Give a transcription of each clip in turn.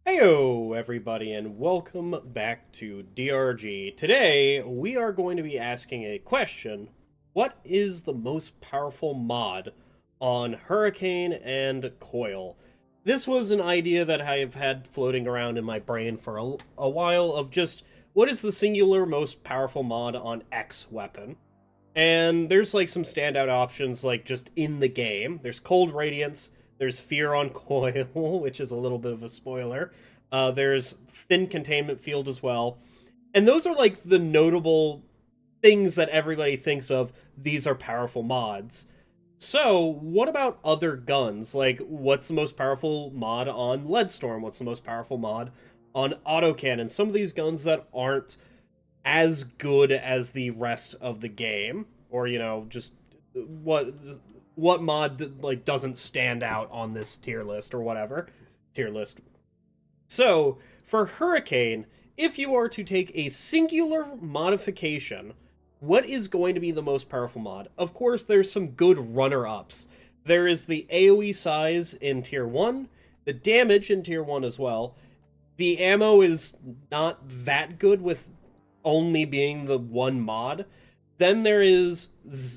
Heyo, everybody, and welcome back to DRG. Today, we are going to be asking a question. What is the most powerful mod on Hurricane and Coil? This was an idea that I have had floating around in my brain for a while of just, what is the singular most powerful mod on X weapon? And there's like some standout options like just in the game. There's Cold Radiance, there's Fear on Coil, which is a little bit of a spoiler. There's Thin Containment Field as well. And those are like the notable things that everybody thinks of. These are powerful mods. So, what about other guns? Like, what's the most powerful mod on Leadstorm? What's the most powerful mod on Autocannon? Some of these guns that aren't as good as the rest of the game, or just what mod like doesn't stand out on this tier list or whatever tier list. So for Hurricane, if you are to take a singular modification, what is going to be the most powerful mod? Of course, there's some good runner-ups. There is the AoE size in tier 1, the damage in tier 1 as well. The ammo is not that good with only being the one mod. Then there is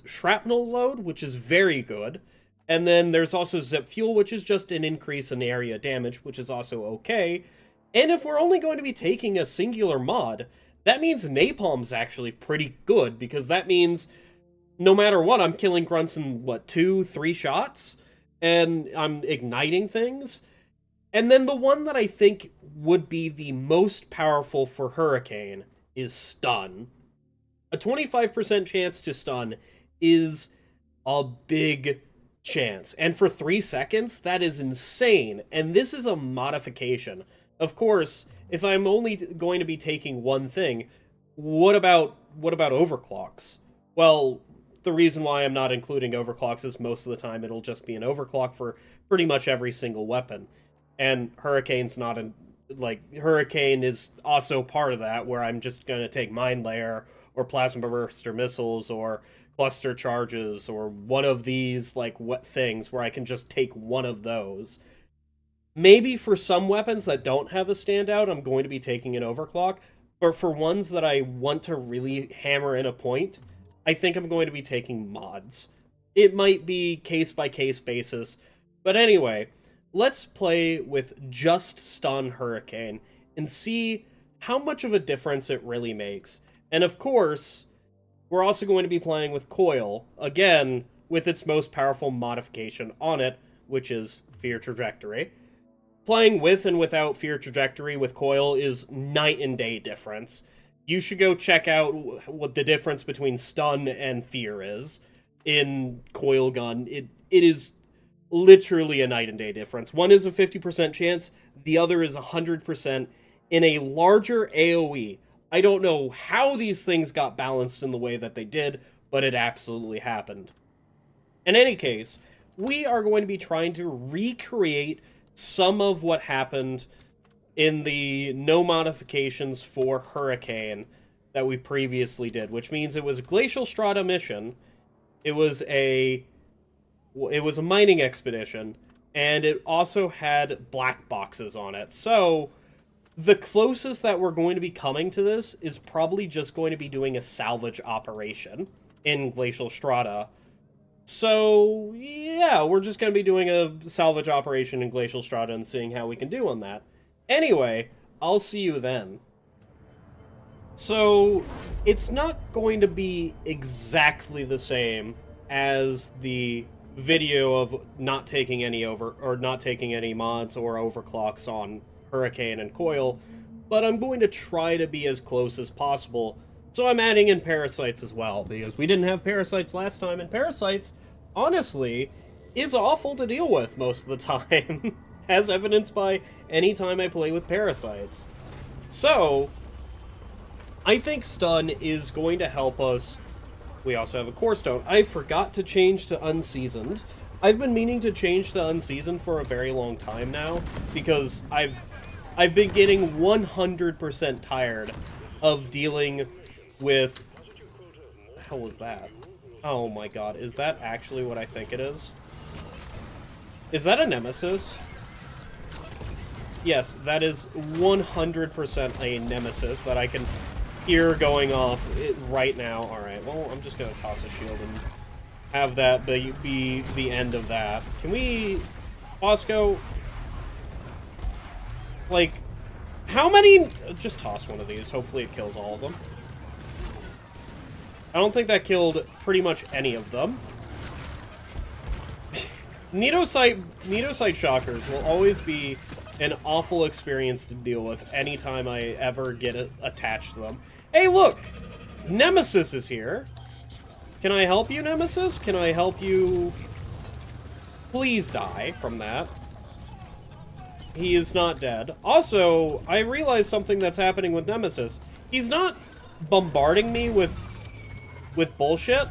Shrapnel Load, which is very good. And then there's also Zip Fuel, which is just an increase in area damage, which is also okay. And if we're only going to be taking a singular mod, that means Napalm's actually pretty good, because that means no matter what, I'm killing grunts in, 2-3 shots? And I'm igniting things? And then the one that I think would be the most powerful for Hurricane is Stun. A 25% chance to stun is a big chance. And for 3 seconds, that is insane. And this is a modification. Of course, if I'm only going to be taking one thing, what about overclocks? Well, the reason why I'm not including overclocks is most of the time it'll just be an overclock for pretty much every single weapon. And Hurricane's not Hurricane is also part of that, where I'm just going to take Mind Layer or Plasma Burster Missiles or Cluster Charges or one of these, what things, where I can just take one of those. Maybe for some weapons that don't have a standout, I'm going to be taking an overclock, but for ones that I want to really hammer in a point, I think I'm going to be taking mods. It might be case-by-case basis, but anyway, let's play with just Stun Hurricane and see how much of a difference it really makes. And of course, we're also going to be playing with Coil, again, with its most powerful modification on it, which is Fear Trajectory. Playing with and without Fear Trajectory with Coil is night and day difference. You should go check out what the difference between Stun and Fear is in Coil Gun. It is literally a night and day difference. One is a 50% chance, the other is 100% in a larger AoE. I don't know how these things got balanced in the way that they did, but it absolutely happened. In any case, we are going to be trying to recreate some of what happened in the no modifications for Hurricane that we previously did, which means it was a Glacial Strata mission, it was a mining expedition, and it also had black boxes on it. So the closest that we're going to be coming to this is probably just going to be doing a salvage operation in Glacial Strata. So, yeah, we're just going to be doing a salvage operation in Glacial Strata and seeing how we can do on that. Anyway, I'll see you then. So, it's not going to be exactly the same as the video of not taking any mods or overclocks on Hurricane and Coil, but I'm going to try to be as close as possible. So I'm adding in Parasites as well, because we didn't have Parasites last time, and Parasites, honestly, is awful to deal with most of the time, as evidenced by any time I play with Parasites. So, I think Stun is going to help us. We also have a Core Stone. I forgot to change to Unseasoned. I've been meaning to change to Unseasoned for a very long time now, because I've been getting 100% tired of dealing with... What the hell was that? Oh my god, is that actually what I think it is? Is that a Nemesis? Yes, that is 100% a nemesis that I can hear going off right now. Alright, well, I'm just gonna toss a shield and have that be the end of that. Can we... Bosco... Like, how many... Just toss one of these. Hopefully it kills all of them. I don't think that killed pretty much any of them. Needosite shockers will always be an awful experience to deal with anytime I ever get attached to them. Hey, look! Nemesis is here. Can I help you, Nemesis? Can I help you... Please die from that. He is not dead. Also, I realized something that's happening with Nemesis. He's not bombarding me with bullshit.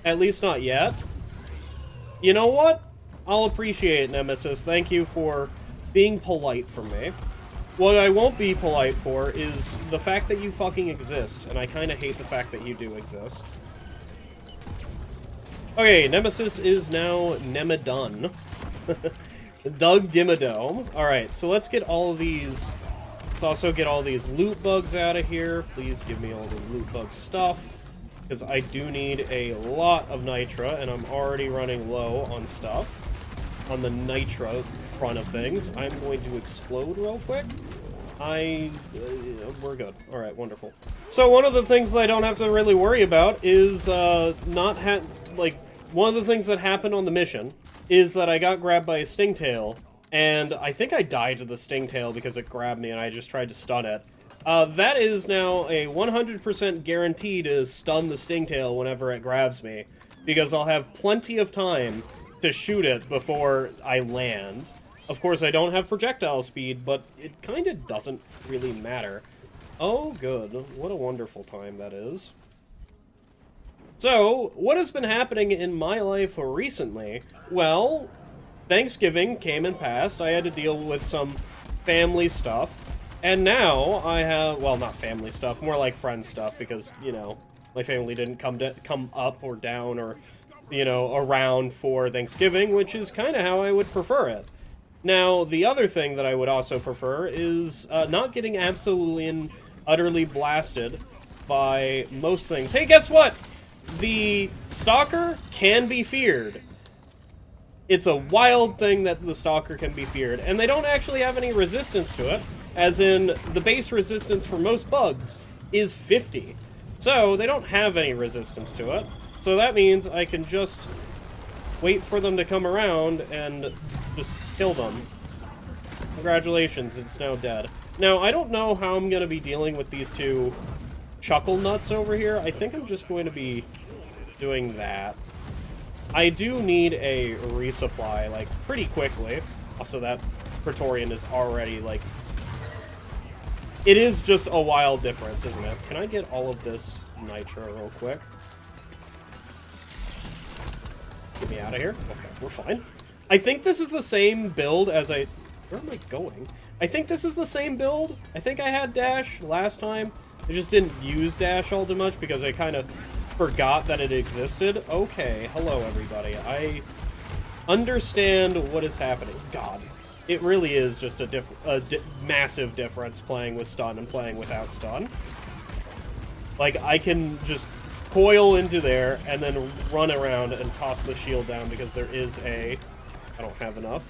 At least not yet. You know what? I'll appreciate it, Nemesis. Thank you for being polite for me. What I won't be polite for is the fact that you fucking exist, and I kind of hate the fact that you do exist. Okay, Nemesis is now Nemedone. Doug Dimmadome. Alright, so let's get all of these... Let's also get all these loot bugs out of here. Please give me all the loot bug stuff. Because I do need a lot of Nitra, and I'm already running low on stuff. On the Nitra front of things. I'm going to explode real quick. We're good. Alright, wonderful. So one of the things I don't have to really worry about is, one of the things that happened on the mission is that I got grabbed by a stingtail, and I think I died to the stingtail because it grabbed me and I just tried to stun it. That is now a 100% guarantee to stun the stingtail whenever it grabs me, because I'll have plenty of time to shoot it before I land. Of course, I don't have projectile speed, but it kind of doesn't really matter. Oh, good. What a wonderful time that is. So, what has been happening in my life recently? Well, Thanksgiving came and passed. I had to deal with some family stuff. And now I have, well, not family stuff, more like friend stuff, because, you know, my family didn't come up or down or, you know, around for Thanksgiving, which is kind of how I would prefer it. Now, the other thing that I would also prefer is not getting absolutely and utterly blasted by most things. Hey, guess what? The Stalker can be feared. It's a wild thing that the Stalker can be feared, and they don't actually have any resistance to it, as in the base resistance for most bugs is 50. So they don't have any resistance to it. So that means I can just wait for them to come around and just kill them. Congratulations, it's now dead. Now, I don't know how I'm going to be dealing with these two chuckle nuts over here. I think I'm just going to be doing that. I do need a resupply, like, pretty quickly. Also, that Praetorian is already, like... It is just a wild difference, isn't it? Can I get all of this Nitro real quick? Get me out of here. Okay, we're fine. I think this is the same build as I... Where am I going? I think this is the same build. I think I had Dash last time. I just didn't use Dash all too much because I kind of forgot that it existed. Okay, hello everybody. I understand what is happening. God, it really is just a massive difference playing with stun and playing without stun. Like, I can just coil into there and then run around and toss the shield down because there is a... I don't have enough.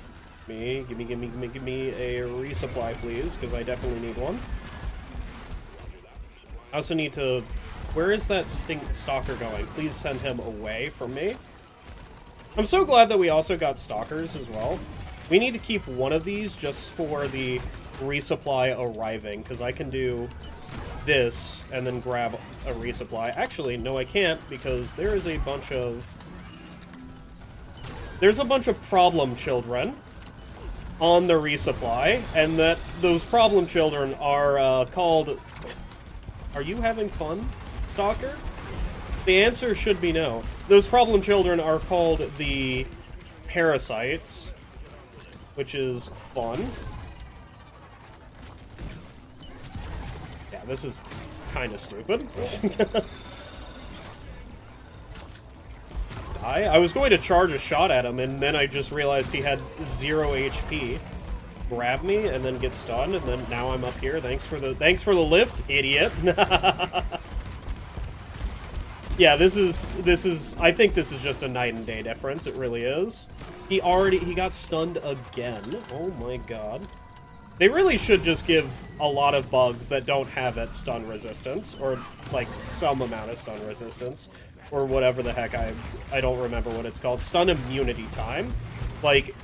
Give me a resupply, please, because I definitely need one. I also need to... Where is that stalker going? Please send him away from me. I'm so glad that we also got stalkers as well. We need to keep one of these just for the resupply arriving, because I can do this and then grab a resupply. Actually, no, I can't, because there is a bunch of... There's a bunch of problem children on the resupply, and that those problem children are called... Are you having fun, Stalker? The answer should be no. Those problem children are called the parasites, which is fun. Yeah, this is kind of stupid. I was going to charge a shot at him, and then I just realized he had 0 HP. grab me and then get stunned, and then now I'm up here. Thanks for the lift, idiot. Yeah, this is I think this is just a night and day difference. It really is. He got stunned again. Oh my god. They really should just give a lot of bugs that don't have that stun resistance, or like some amount of stun resistance, or whatever the heck, I don't remember what it's called. Stun immunity time. Like,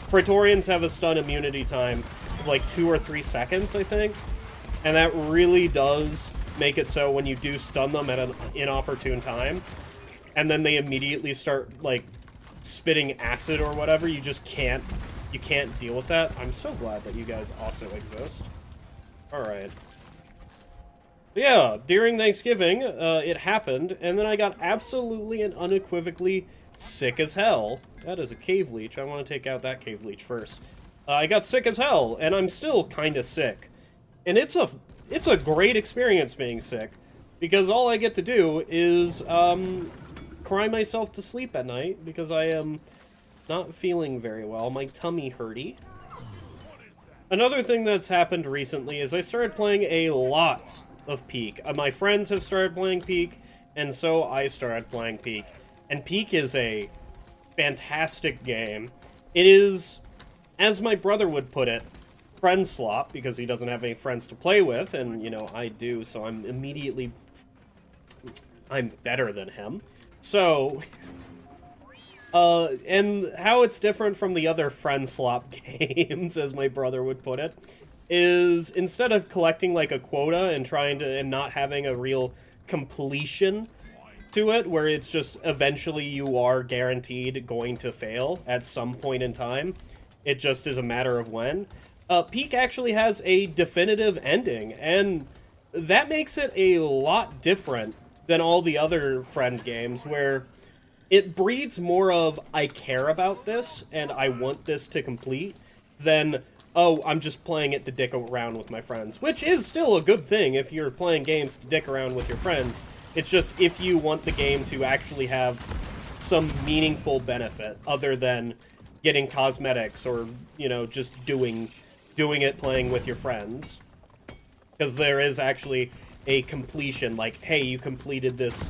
Praetorians have a stun immunity time of like 2 or 3 seconds, I think. And that really does make it so when you do stun them at an inopportune time, and then they immediately start, like, spitting acid or whatever, you can't deal with that. I'm so glad that you guys also exist. Alright. Yeah, during Thanksgiving, it happened, and then I got absolutely and unequivocally sick as hell. That is a cave leech. I want to take out that cave leech first. I got sick as hell, and I'm still kind of sick. And it's a great experience being sick, because all I get to do is, cry myself to sleep at night, because I am not feeling very well. My tummy hurty. Another thing that's happened recently is I started playing a lot of Peak. My friends have started playing Peak, and so I started playing Peak. And Peak is a fantastic game. It is, as my brother would put it, friend slop, because he doesn't have any friends to play with, and, you know, I do, so I'm better than him. So, and how it's different from the other friend slop games, as my brother would put it, is instead of collecting, like, a quota and and not having a real completion to it, where it's just eventually you are guaranteed going to fail at some point in time, it just is a matter of when. Peak actually has a definitive ending, and that makes it a lot different than all the other friend games, where it breeds more of, I care about this, and I want this to complete, than, oh, I'm just playing it to dick around with my friends. Which is still a good thing if you're playing games to dick around with your friends. It's just if you want the game to actually have some meaningful benefit, other than getting cosmetics, or, you know, just doing it playing with your friends. Because there is actually a completion, like, hey, you completed this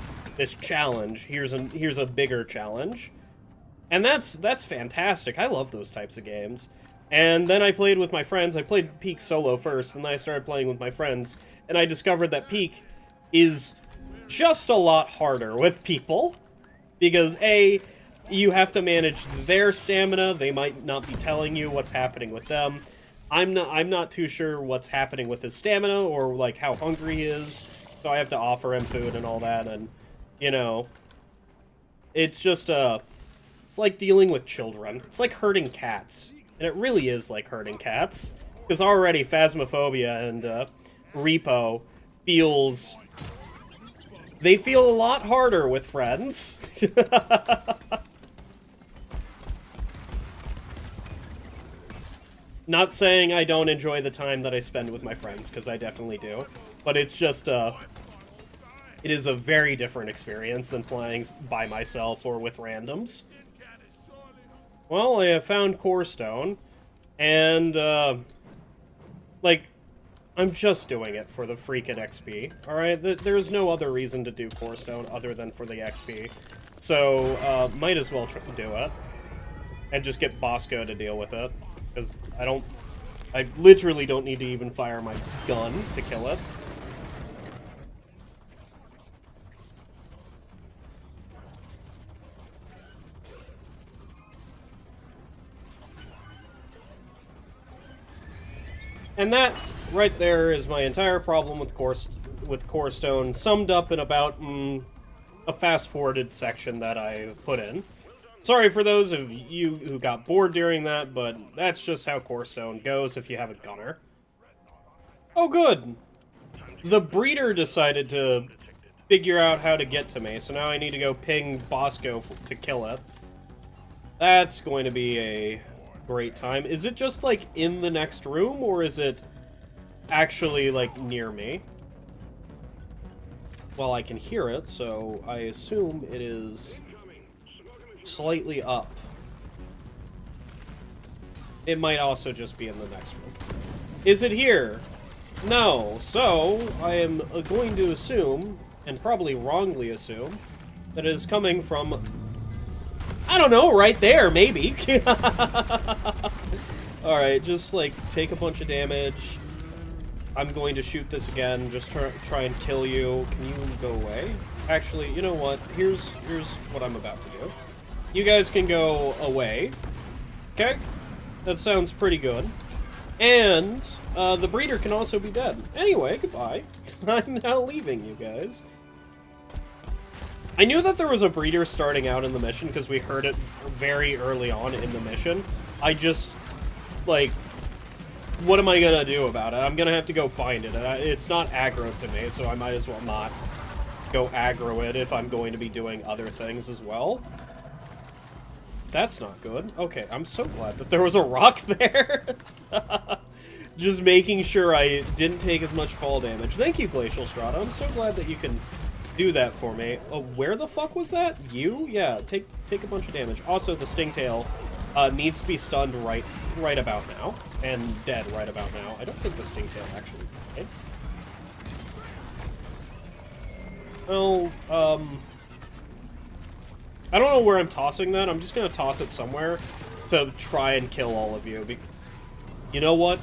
challenge, here's a bigger challenge. And that's fantastic. I love those types of games. And then I played with my friends. I played Peak solo first, and then I started playing with my friends, and I discovered that Peak is just a lot harder with people, because A, you have to manage their stamina. They might not be telling you what's happening with them. I'm not too sure what's happening with his stamina, or, like, how hungry he is, so I have to offer him food and all that, and, you know, it's just, it's like dealing with children. It's like herding cats, and it really is like herding cats, because already Phasmophobia and, Repo they feel a lot harder with friends. Not saying I don't enjoy the time that I spend with my friends, because I definitely do. But it's just, it is a very different experience than playing by myself or with randoms. Well, I have found Core Stone, and, like, I'm just doing it for the freaking XP, alright? There's no other reason to do Core Stone other than for the XP. So, might as well do it. And just get Bosco to deal with it. Because I literally don't need to even fire my gun to kill it. And that, right there, is my entire problem with Core Stone, summed up in about, a fast-forwarded section that I put in. Sorry for those of you who got bored during that, but that's just how Core Stone goes if you have a gunner. Oh, good! The breeder decided to figure out how to get to me, so now I need to go ping Bosco to kill it. That's going to be a great time. Is it just, like, in the next room, or is it actually, like, near me? Well, I can hear it, so I assume it is slightly up. It might also just be in the next one. Is it here? No. So, I am going to assume, and probably wrongly assume, that it is coming from... I don't know, right there, maybe. Alright, just, like, take a bunch of damage. I'm going to shoot this again, just try and kill you. Can you go away? Actually, you know what? Here's what I'm about to do. You guys can go away. Okay? That sounds pretty good. And, the breeder can also be dead. Anyway, goodbye. I'm now leaving, you guys. I knew that there was a breeder starting out in the mission, because we heard it very early on in the mission. I just, like, what am I gonna do about it? I'm gonna have to go find it. It's not aggro to me, so I might as well not go aggro it if I'm going to be doing other things as well. That's not good. Okay, I'm so glad that there was a rock there. Just making sure I didn't take as much fall damage. Thank you, Glacial Strata. I'm so glad that you can do that for me. Oh, where the fuck was that? You? Yeah, take a bunch of damage. Also, the Stingtail needs to be stunned right about now, and dead right about now. I don't think the Stingtail actually died. Oh, I don't know where I'm tossing that. I'm just gonna toss it somewhere to try and kill all of you. You know what?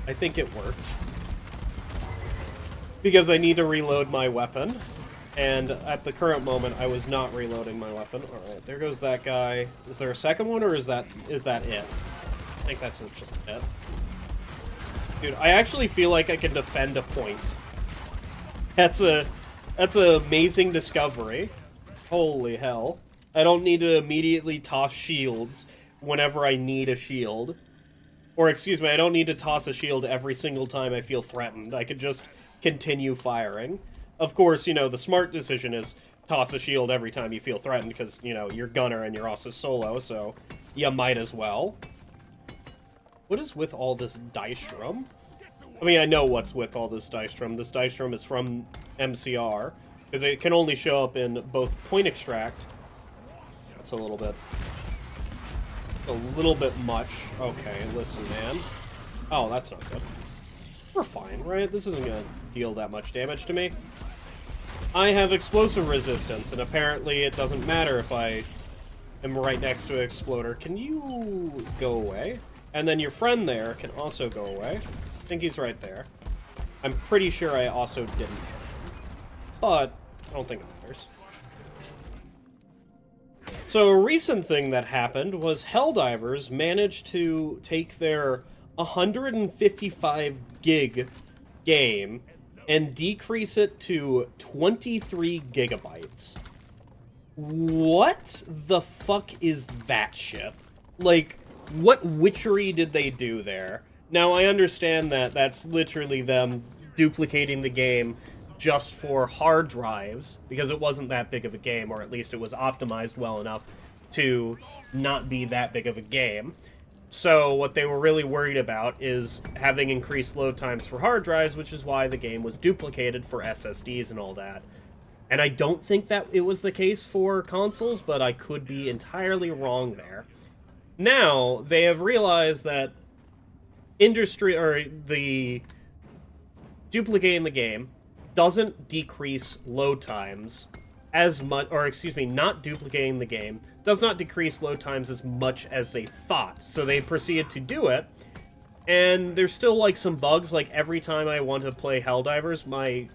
I think it worked. Because I need to reload my weapon. And at the current moment, I was not reloading my weapon. Alright, there goes that guy. Is there a second one, or is that it? I think that's just it. Dude, I actually feel like I can defend a point. That's an amazing discovery. Holy hell. I don't need to immediately toss shields whenever I need a shield. Or, excuse me, I don't need to toss a shield every single time I feel threatened. I could just continue firing. Of course, you know, the smart decision is toss a shield every time you feel threatened because, you know, you're gunner and you're also solo, so you might as well. What is with all this dice drum? I mean, I know what's with all this dice drum. This dice drum is from MCR, because it can only show up in both point extract. That's a little bit much. Okay, listen, man. Oh, that's not good. We're fine, right? This isn't gonna deal that much damage to me. I have explosive resistance, and apparently it doesn't matter if I am right next to an exploder. Can you go away? And then your friend there can also go away. I think he's right there. I'm pretty sure I also didn't hit him. But I don't think it matters. So a recent thing that happened was Helldivers managed to take their 155 gig game and decrease it to 23 gigabytes. What the fuck is that shit? Like, what witchery did they do there? Now, I understand that that's literally them duplicating the game just for hard drives, because it wasn't that big of a game, or at least it was optimized well enough to not be that big of a game. So what they were really worried about is having increased load times for hard drives, which is why the game was duplicated for SSDs and all that. And I don't think that it was the case for consoles, but I could be entirely wrong there. Now, they have realized that the duplicating the game doesn't decrease load times as much, or excuse me, not duplicating the game does not decrease load times as much as they thought. So they proceeded to do it, and there's still, like, some bugs. Like, every time I want to play Helldivers, my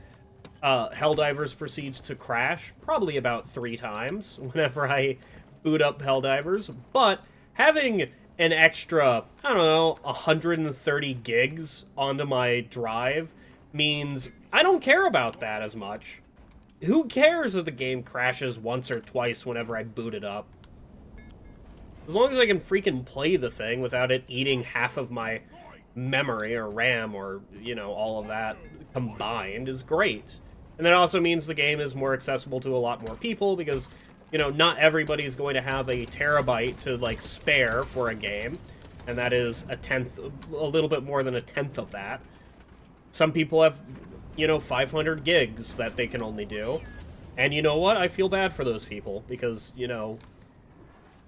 Helldivers proceeds to crash, probably about 3 times whenever I boot up Helldivers. But having an extra, I don't know, 130 gigs onto my drive means I don't care about that as much. Who cares if the game crashes once or twice whenever I boot it up? As long as I can freaking play the thing without it eating half of my memory or RAM or, you know, all of that combined is great. And that also means the game is more accessible to a lot more people because, you know, not everybody's going to have a terabyte to, like, spare for a game. And that is a little bit more than a tenth of that. Some people have, you know, 500 gigs that they can only do. And you know what? I feel bad for those people because, you know,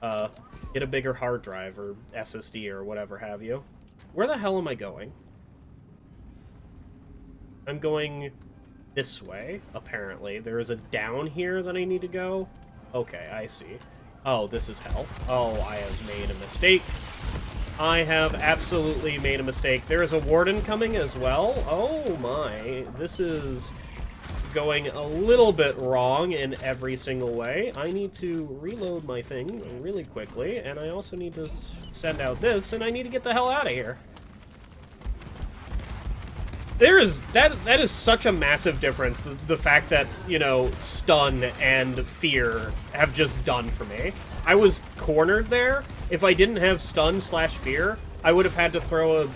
Get a bigger hard drive or SSD or whatever have you. Where the hell am I going? I'm going this way, apparently. There is a down here that I need to go. Okay, I see. Oh, this is hell. Oh, I have made a mistake. I have absolutely made a mistake. There is a warden coming as well. Oh my, this is going a little bit wrong in every single way. I need to reload my thing really quickly, and I also need to send out this, and I need to get the hell out of here. There is that is such a massive difference, the fact that, you know, stun and fear have just done for me. I was cornered there. If I didn't have stun / fear, I would have had to throw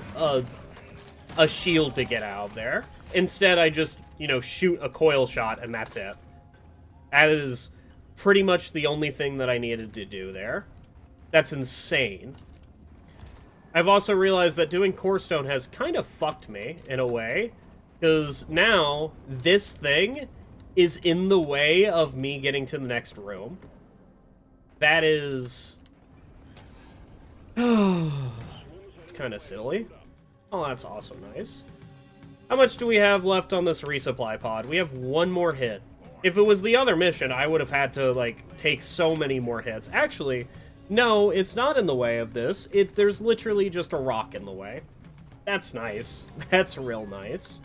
a shield to get out of there. Instead, I just, you know, shoot a coil shot and that's it. That is pretty much the only thing that I needed to do there. That's insane. I've also realized that doing Core Stone has kind of fucked me, in a way, because now this thing is in the way of me getting to the next room. That is... it's kind of silly. Oh, that's awesome, nice. How much do we have left on this resupply pod? We have one more hit. If it was the other mission, I would have had to, like, take so many more hits. Actually... no, it's not in the way of this. There's literally just a rock in the way. That's nice. That's real nice.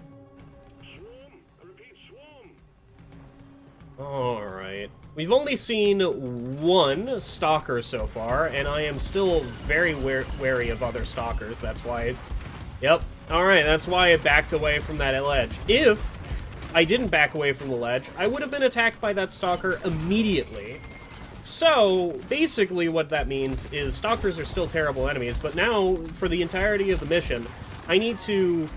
Alright. We've only seen one stalker so far, and I am still very wary of other stalkers. That's why... yep. Alright, that's why I backed away from that ledge. If I didn't back away from the ledge, I would have been attacked by that stalker immediately. So, basically what that means is stalkers are still terrible enemies, but now, for the entirety of the mission, I need to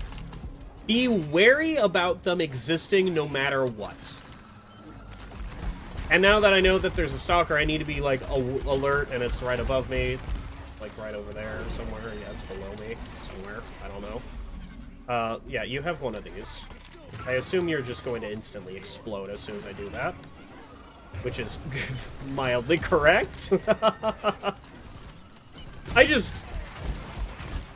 be wary about them existing no matter what. And now that I know that there's a stalker, I need to be, like, alert, and it's right above me. Like, right over there somewhere. Yeah, it's below me somewhere. I don't know. Yeah, you have one of these. I assume you're just going to instantly explode as soon as I do that. Which is mildly correct. I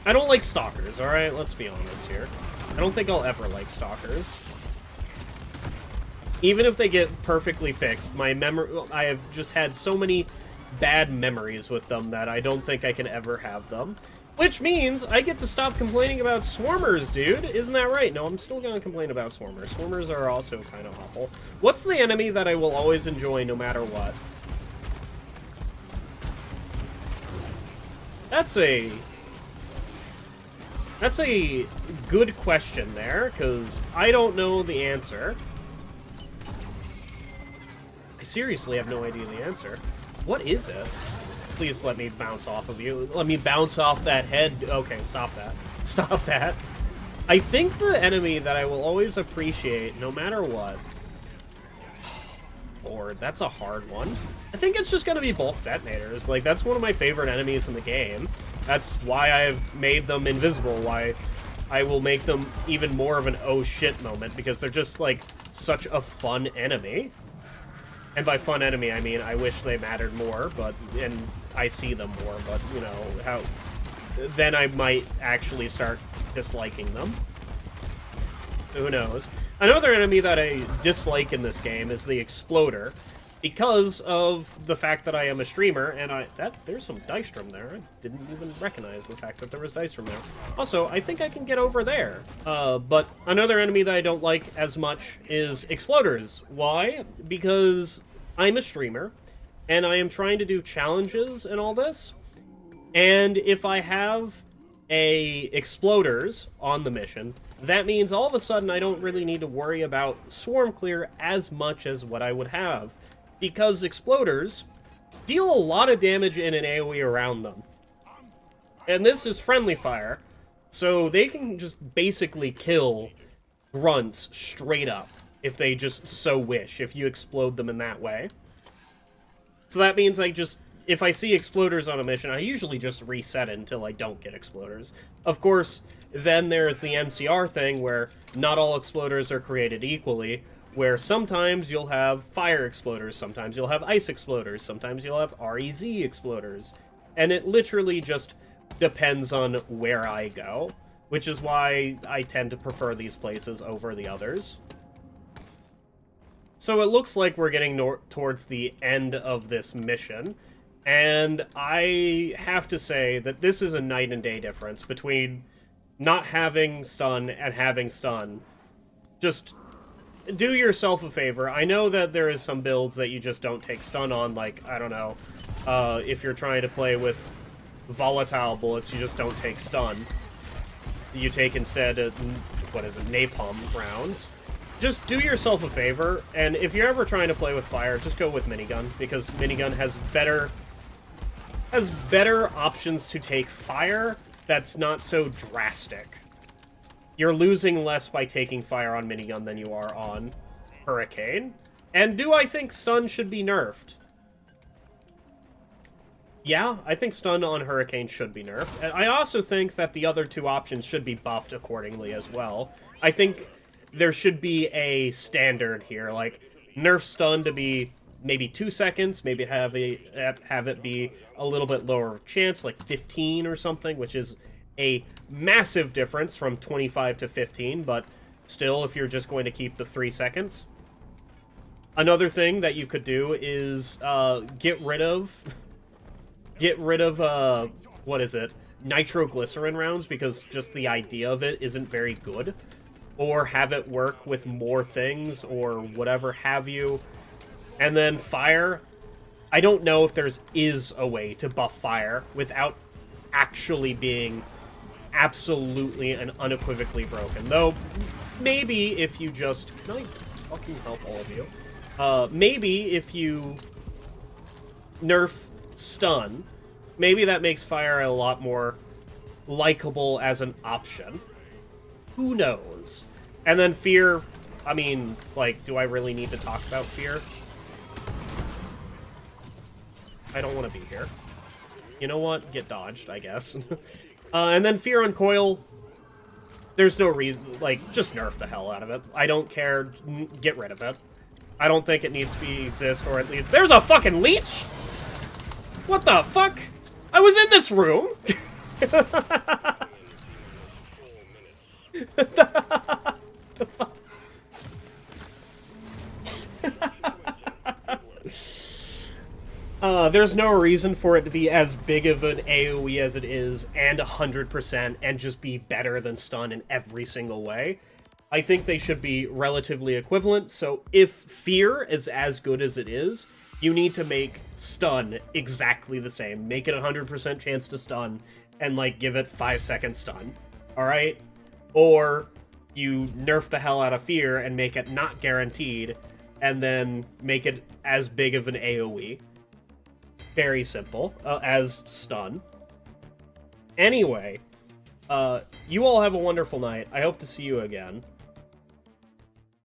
don't like stalkers, alright? Let's be honest here. I don't think I'll ever like stalkers. Even if they get perfectly fixed, I have just had so many bad memories with them that I don't think I can ever have them. Which means I get to stop complaining about swarmers, dude. Isn't that right? No, I'm still gonna complain about swarmers. Swarmers are also kind of awful. What's the enemy that I will always enjoy no matter what? That's a good question there, because I don't know the answer. I seriously have no idea the answer. What is it? Please let me bounce off of you. Let me bounce off that head. Okay, stop that. Stop that. I think the enemy that I will always appreciate, no matter what... Lord, that's a hard one. I think it's just gonna be bulk detonators. Like, that's one of my favorite enemies in the game. That's why I've made them invisible, why I will make them even more of an oh shit moment, because they're just, like, such a fun enemy. And by fun enemy, I mean I wish they mattered more, and I see them more, but, you know, then I might actually start disliking them. Who knows? Another enemy that I dislike in this game is the Exploder, because of the fact that I am a streamer, and there's some dice from there. I didn't even recognize the fact that there was dice from there. Also, I think I can get over there. But another enemy that I don't like as much is Exploders. Why? Because I'm a streamer, and I am trying to do challenges and all this, and if I have Exploders on the mission, that means all of a sudden I don't really need to worry about swarm clear as much as what I would have, because Exploders deal a lot of damage in an AoE around them. And this is friendly fire, so they can just basically kill grunts straight up, if they just so wish, if you explode them in that way. So that means if I see Exploders on a mission, I usually just reset it until I don't get Exploders. Of course, then there's the NCR thing, where not all Exploders are created equally, where sometimes you'll have fire exploders, sometimes you'll have ice exploders, sometimes you'll have REZ exploders, and it literally just depends on where I go, which is why I tend to prefer these places over the others. So it looks like we're getting towards the end of this mission, and I have to say that this is a night and day difference between not having stun and having stun. Just do yourself a favor. I know that there is some builds that you just don't take stun on, like, I don't know, if you're trying to play with volatile bullets, you just don't take stun. You take instead, what is it, napalm rounds. Just do yourself a favor, and if you're ever trying to play with fire, just go with minigun, because minigun has better options to take fire that's not so drastic. You're losing less by taking fire on minigun than you are on Hurricane. And do I think stun should be nerfed? Yeah, I think stun on Hurricane should be nerfed. And I also think that the other two options should be buffed accordingly as well. I think there should be a standard here, like nerf stun to be maybe 2 seconds, maybe have it be a little bit lower chance, like 15 or something, which is a massive difference from 25 to 15, but still, if you're just going to keep the 3 seconds. Another thing that you could do is get rid of what is it? Nitroglycerin rounds, because just the idea of it isn't very good. Or have it work with more things, or whatever have you. And then fire, I don't know if is a way to buff fire without actually being absolutely and unequivocally broken. Though, maybe if you just... Can I fucking help all of you? Maybe if you nerf stun, maybe that makes fire a lot more likable as an option. Who knows? And then fear, I mean, like, do I really need to talk about fear? I don't want to be here. You know what? Get dodged, I guess. And then fear on Coil, there's no reason, like, just nerf the hell out of it. I don't care, get rid of it. I don't think it needs to exist, or at least... There's a fucking leech?! What the fuck? I was in this room! There's no reason for it to be as big of an AoE as it is, and 100%, and just be better than stun in every single way. I think they should be relatively equivalent, so if fear is as good as it is, you need to make stun exactly the same. Make it 100% chance to stun, and, like, give it 5-second stun. Alright? Or you nerf the hell out of fear and make it not guaranteed, and then make it as big of an AoE. Very simple, as stun. Anyway, you all have a wonderful night. I hope to see you again.